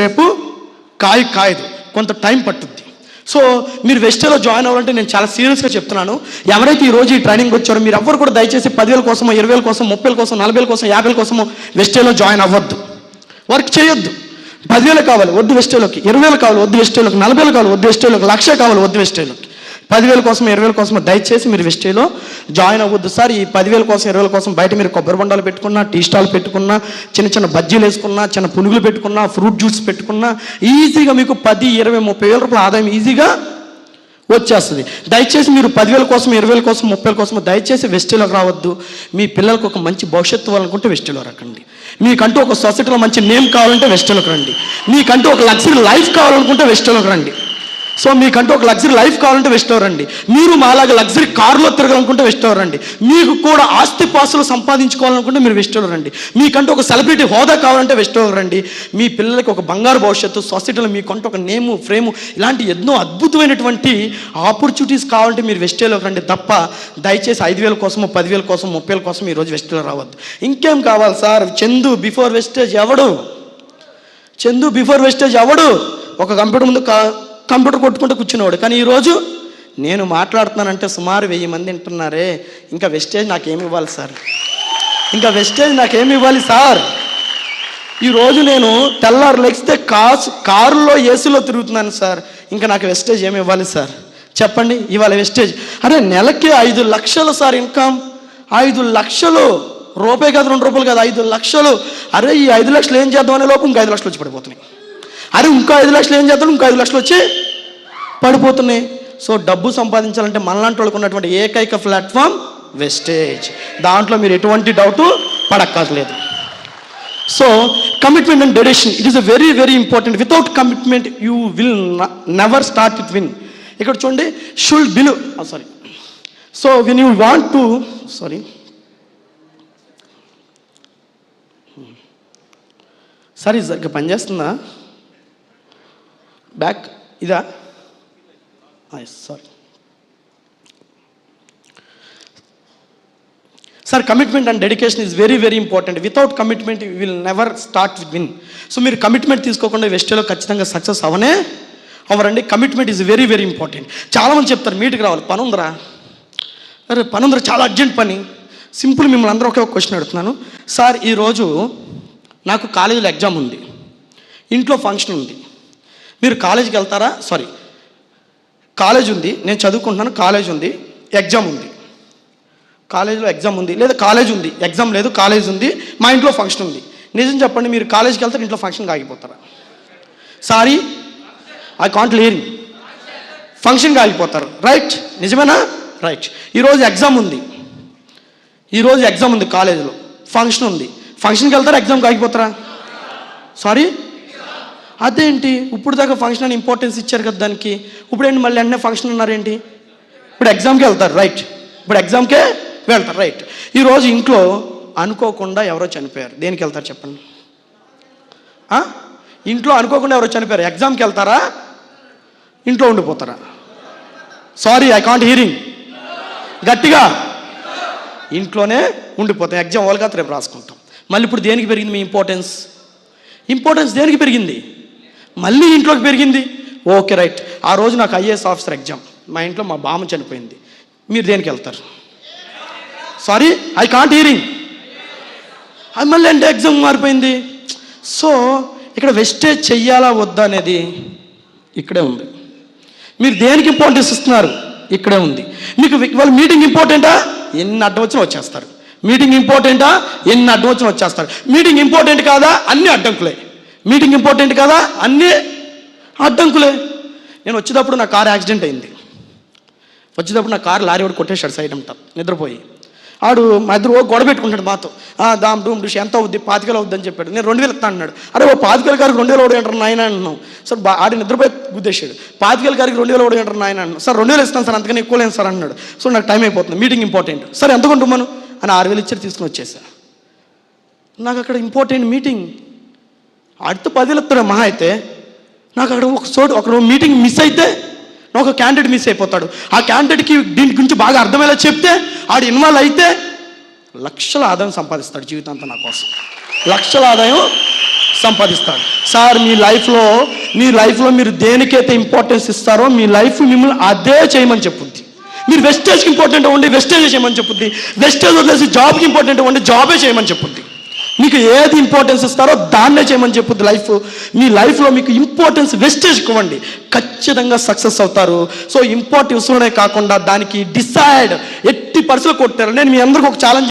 రేపు కాయదు, కొంత టైం పట్టుద్ది. సో మీరు వెస్టేలో జాయిన్ అవ్వాలంటే నేను చాలా సీరియస్గా చెప్తున్నాను. ఎవరైతే ఈరోజు ఈ ట్రైనింగ్ వచ్చారో మీరు ఎవ్వరు కూడా దయచేసి 10,000 కోసమో, 20,000 కోసం, 30,000 కోసం, 40,000 కోసం, 50,000 కోసమో వెస్టేలో జాయిన్ అవ్వద్దు. వర్క్ చేయొద్దు. 10,000 కావాలి వద్దు వెస్టేలోకి, 20,000 కావాలి వద్దు వెస్టేలోకి, 40,000 కావాలి వద్దు వెస్టేలోకి, 1,00,000 కావాలి వద్దు వెస్టేలోకి. 10,000 కోసం, 20,000 కోసం దయచేసి మీరు వెస్టేలో జాయిన్ అవ్వద్దు. సార్ ఈ 10,000 కోసం, 20,000 కోసం బయట మీరు కొబ్బరి బొండాలు పెట్టుకున్నా, టీ స్టాల్ పెట్టుకున్నా, చిన్న చిన్న బజ్జీలు వేసుకున్నా, చిన్న పునుగులు పెట్టుకున్నా, ఫ్రూట్ జ్యూస్ పెట్టుకున్నా ఈజీగా మీకు 10, 20, 30,000 రూపాయల ఆదాయం ఈజీగా వచ్చేస్తుంది. దయచేసి మీరు 10,000 కోసం, 20,000 కోసం, 30,000 కోసం దయచేసి వెస్టేలోకి రావద్దు. మీ పిల్లలకు ఒక మంచి భవిష్యత్తు ఇవ్వాలనుకుంటే వెస్టేలో రకండి. మీకంటూ ఒక సొసైటీలో మంచి నేమ్ కావాలంటే వెస్టేలోకి రండి. మీకంటూ ఒక లగ్జరీ లైఫ్ కావాలనుకుంటే వెస్టేలోకి రండి. సో మీకంటూ ఒక లగ్జరీ లైఫ్ కావాలంటే వెస్టేలో రండి. మీరు మాలాగా లగ్జరీ కారులో తిరగాలనుకుంటే వెస్టేలో రండి. మీకు కూడా ఆస్తి పాస్తులు సంపాదించుకోవాలనుకుంటే మీరు వెస్టేలో రండి. మీకంటూ ఒక సెలబ్రిటీ హోదా కావాలంటే వెస్టేలో రండి. మీ పిల్లలకి ఒక బంగారు భవిష్యత్తు, సొసైటీలో మీకంటూ ఒక నేము, ఫ్రేము, ఇలాంటి ఎన్నో అద్భుతమైనటువంటి ఆపర్చునిటీస్ కావాలంటే మీరు వెస్టేలోకి రండి తప్ప దయచేసి 5,000 కోసమో, 10,000 కోసం, 30,000 కోసం ఈరోజు వెస్టేలో రావద్దు. ఇంకేం కావాలి సార్? చందు బిఫోర్ వెస్టేజ్ ఎవడు? చందు బిఫోర్ వెస్టేజ్ ఎవడు? ఒక కంప్యూటర్ ముందు కంప్యూటర్ కొట్టుకుంటూ కూర్చునేవాడు. కానీ ఈరోజు నేను మాట్లాడుతున్నానంటే సుమారు 1000 మంది వింటున్నారే. ఇంకా వెస్టేజ్ నాకేమి ఇవ్వాలి సార్? ఇంకా వెస్టేజ్ నాకేమి ఇవ్వాలి సార్? ఈరోజు నేను తెల్లారు లెగిస్తే కారులో ఏసీలో తిరుగుతున్నాను సార్. ఇంకా నాకు వెస్టేజ్ ఏమి ఇవ్వాలి సార్? చెప్పండి. ఇవాళ వెస్టేజ్ అరే నెలకి 5 లక్షలు సార్ ఇన్కమ్. 5 లక్షలు రూపాయి కాదు, 2 రూపాయలు కాదు, 5 లక్షలు. అరే ఈ 5 లక్షలు ఏం చేద్దామనే లోపు ఇంకా 5 లక్షలు వచ్చి పడిపోతున్నాయి. అరే ఇంకో 5 లక్షలు ఏం చేద్దాం, ఇంకో 5 లక్షలు వచ్చి పడిపోతున్నాయి. సో డబ్బు సంపాదించాలంటే మనలాంటి వాళ్ళకు ఉన్నటువంటి ఏకైక ప్లాట్ఫామ్ వెస్టేజ్. దాంట్లో మీరు ఎటువంటి డౌట్ పడక్కర్లేదు. So commitment and dedication it is a very very important. Without commitment you will never start with win. ఇక్కడ చూడండి, should believe sorry. So when you want to sorry సరిగ్గా పనిచేస్తుందా? బ్యాక్ ఇదా? Sorry sir. Commitment and dedication is very very important. Without commitment you will never start with win. So మీరు commitment తీసుకోకుండా వెస్టేలో ఖచ్చితంగా success అవ్వరండి. Commitment is very very important. చాలామంది చెప్తారు మీటింగ్ రావాలి, పని ఉందరా, అరే పని ఉందరా, చాలా అర్జెంట్ పని. సింపుల్ మిమ్మల్ని అందరూ ఒకే ఒక క్వశ్చన్ అడుగుతున్నాను సార్. ఈరోజు నాకు కాలేజీలో ఎగ్జామ్ ఉంది, ఇంట్లో ఫంక్షన్ ఉంది, మీరు కాలేజీకి వెళ్తారా? సారీ, కాలేజ్ ఉంది, నేను చదువుకుంటున్నాను, కాలేజ్ ఉంది, ఎగ్జామ్ ఉంది. కాలేజీలో ఎగ్జామ్ ఉంది, లేదా కాలేజ్ ఉంది, ఎగ్జామ్ లేదు, కాలేజ్ ఉంది, మా ఇంట్లో ఫంక్షన్ ఉంది. నిజం చెప్పండి, మీరు కాలేజీకి వెళ్తారు, ఇంట్లో ఫంక్షన్కి ఆగిపోతారా? Sorry I can't hearing. ఫంక్షన్కి ఆగిపోతారు, రైట్? నిజమేనా? రైట్. ఈరోజు ఎగ్జామ్ ఉంది కాలేజీలో, ఫంక్షన్ ఉంది, ఫంక్షన్కి వెళ్తారా, ఎగ్జామ్కి ఆగిపోతారా? సారీ, అదేంటి ఇప్పుడు దాకా ఫంక్షన్ అని ఇంపార్టెన్స్ ఇచ్చారు కదా దానికి, ఇప్పుడు ఏంటి మళ్ళీ అన్నీ ఫంక్షన్ అన్నారేంటి? ఇప్పుడు ఎగ్జామ్కి వెళ్తారు, రైట్? ఇప్పుడు ఎగ్జామ్కే వెళ్తారు, రైట్? ఈరోజు ఇంట్లో అనుకోకుండా ఎవరో చనిపోయారు, దేనికి వెళ్తారు చెప్పండి? ఇంట్లో అనుకోకుండా ఎవరో చనిపోయారు, ఎగ్జామ్కి వెళ్తారా, ఇంట్లో ఉండిపోతారా? Sorry I can't hearing. గట్టిగా ఇంట్లోనే ఉండిపోతాం. ఎగ్జామ్ వాళ్ళు కాదు, రేపు రాసుకుంటాం. మళ్ళీ ఇప్పుడు దేనికి పెరిగింది మీ ఇంపార్టెన్స్ దేనికి పెరిగింది? మళ్ళీ ఇంట్లోకి పెరిగింది. ఓకే రైట్, ఆ రోజు నాకు ఐఏఎస్ ఆఫీసర్ ఎగ్జామ్, మా ఇంట్లో మా బామ్మ చనిపోయింది, మీరు దేనికి వెళ్తారు? Sorry I can't hearing. అది మళ్ళీ అంటే ఎగ్జామ్ మారిపోయింది. సో ఇక్కడ వెస్టేజ్ చెయ్యాలా వద్దా అనేది ఇక్కడే ఉంది. మీరు దేనికి ఇంపార్టెన్స్ ఇస్తున్నారు ఇక్కడే ఉంది. మీకు వాళ్ళు మీటింగ్ ఇంపార్టెంటా, ఎన్ని అడ్డం వచ్చినా వచ్చేస్తారు. మీటింగ్ ఇంపార్టెంటా, ఎన్ని అడ్డం వచ్చినా వచ్చేస్తారు. మీటింగ్ ఇంపార్టెంట్ కాదా, అన్నీ అడ్డంకులే. మీటింగ్ ఇంపార్టెంట్ కాదా, అన్నీ అడ్డంకులే. నేను వచ్చేటప్పుడు నా కారు యాక్సిడెంట్ అయింది. వచ్చేటప్పుడు నా కారు లారీ వాడు కొట్టేశాడు సైడ్ అంతా, నిద్రపోయి. ఆడు మా ఇద్దరు గొడవ పెట్టుకుంటాడు మాతో, దామ్ డూమ్ డిష్ ఎంత అవుద్ది, 25,000 అవుద్ది అని చెప్పాడు. నేను 2,000 ఇస్తా అన్నాడు. అరే 25,000 కారికి 2,000 ఓడి అంటారు నాయన అన్నాం. సార్ ఆడి నిద్రపోయి గుద్దేశాడు. 25,000 కారికి 2,000 ఓడి అంటారు నాయన అన్నాను. సార్ 2,000 ఇస్తాను సార్, అంతకని ఎక్కువ లేదు సార్ అన్నాడు. సో నాకు టైం అయిపోతుంది, మీటింగ్ ఇంపార్టెంట్. సరే ఎంత కొంటున్నాను అని 6,000 ఇచ్చారు, తీసుకుని వచ్చేసా. నాకు అక్కడ ఇంపార్టెంట్ మీటింగ్. ఆడితో 10,000 ఇస్తాడు మహా అయితే. నాకు అక్కడ ఒక మీటింగ్ మిస్ అయితే ఒక క్యాండిడేట్ మిస్ అయిపోతాడు. ఆ క్యాండిడేట్కి దీని గురించి బాగా అర్థమయ్యేలా చెప్తే, ఆడు ఇన్వాల్వ్ అయితే లక్షల ఆదాయం సంపాదిస్తాడు జీవితాంతం నా కోసం. లక్షల ఆదాయం సంపాదిస్తాడు. సార్ మీ లైఫ్లో మీరు దేనికైతే ఇంపార్టెన్స్ ఇస్తారో మీ లైఫ్ మిమ్మల్ని అదే చేయమని చెప్పుద్ది. మీరు వెస్టేజ్కి ఇంపార్టెంట్ అవ్వండి, వెస్టేజ్ చేయమని చెప్పుద్ది. వెస్టేజ్ వదిలేసి జాబ్కి ఇంపార్టెంట్ అవ్వండి, జాబే చేయమని చెప్పుద్ది. మీకు ఏది ఇంపార్టెన్స్ ఇస్తారో దాన్నే చేయమని చెప్పుద్ది లైఫ్. మీ లైఫ్లో మీకు ఇంపార్టెన్స్ వెస్టేజ్కి ఇవ్వండి, ఖచ్చితంగా సక్సెస్ అవుతారు. సో ఇంపార్టెన్స్ కాకుండా దానికి డిసైడ్ ఎట్టి పరిస్థితుల్లో కొట్టారు. నేను మీ అందరికి ఒక ఛాలెంజ్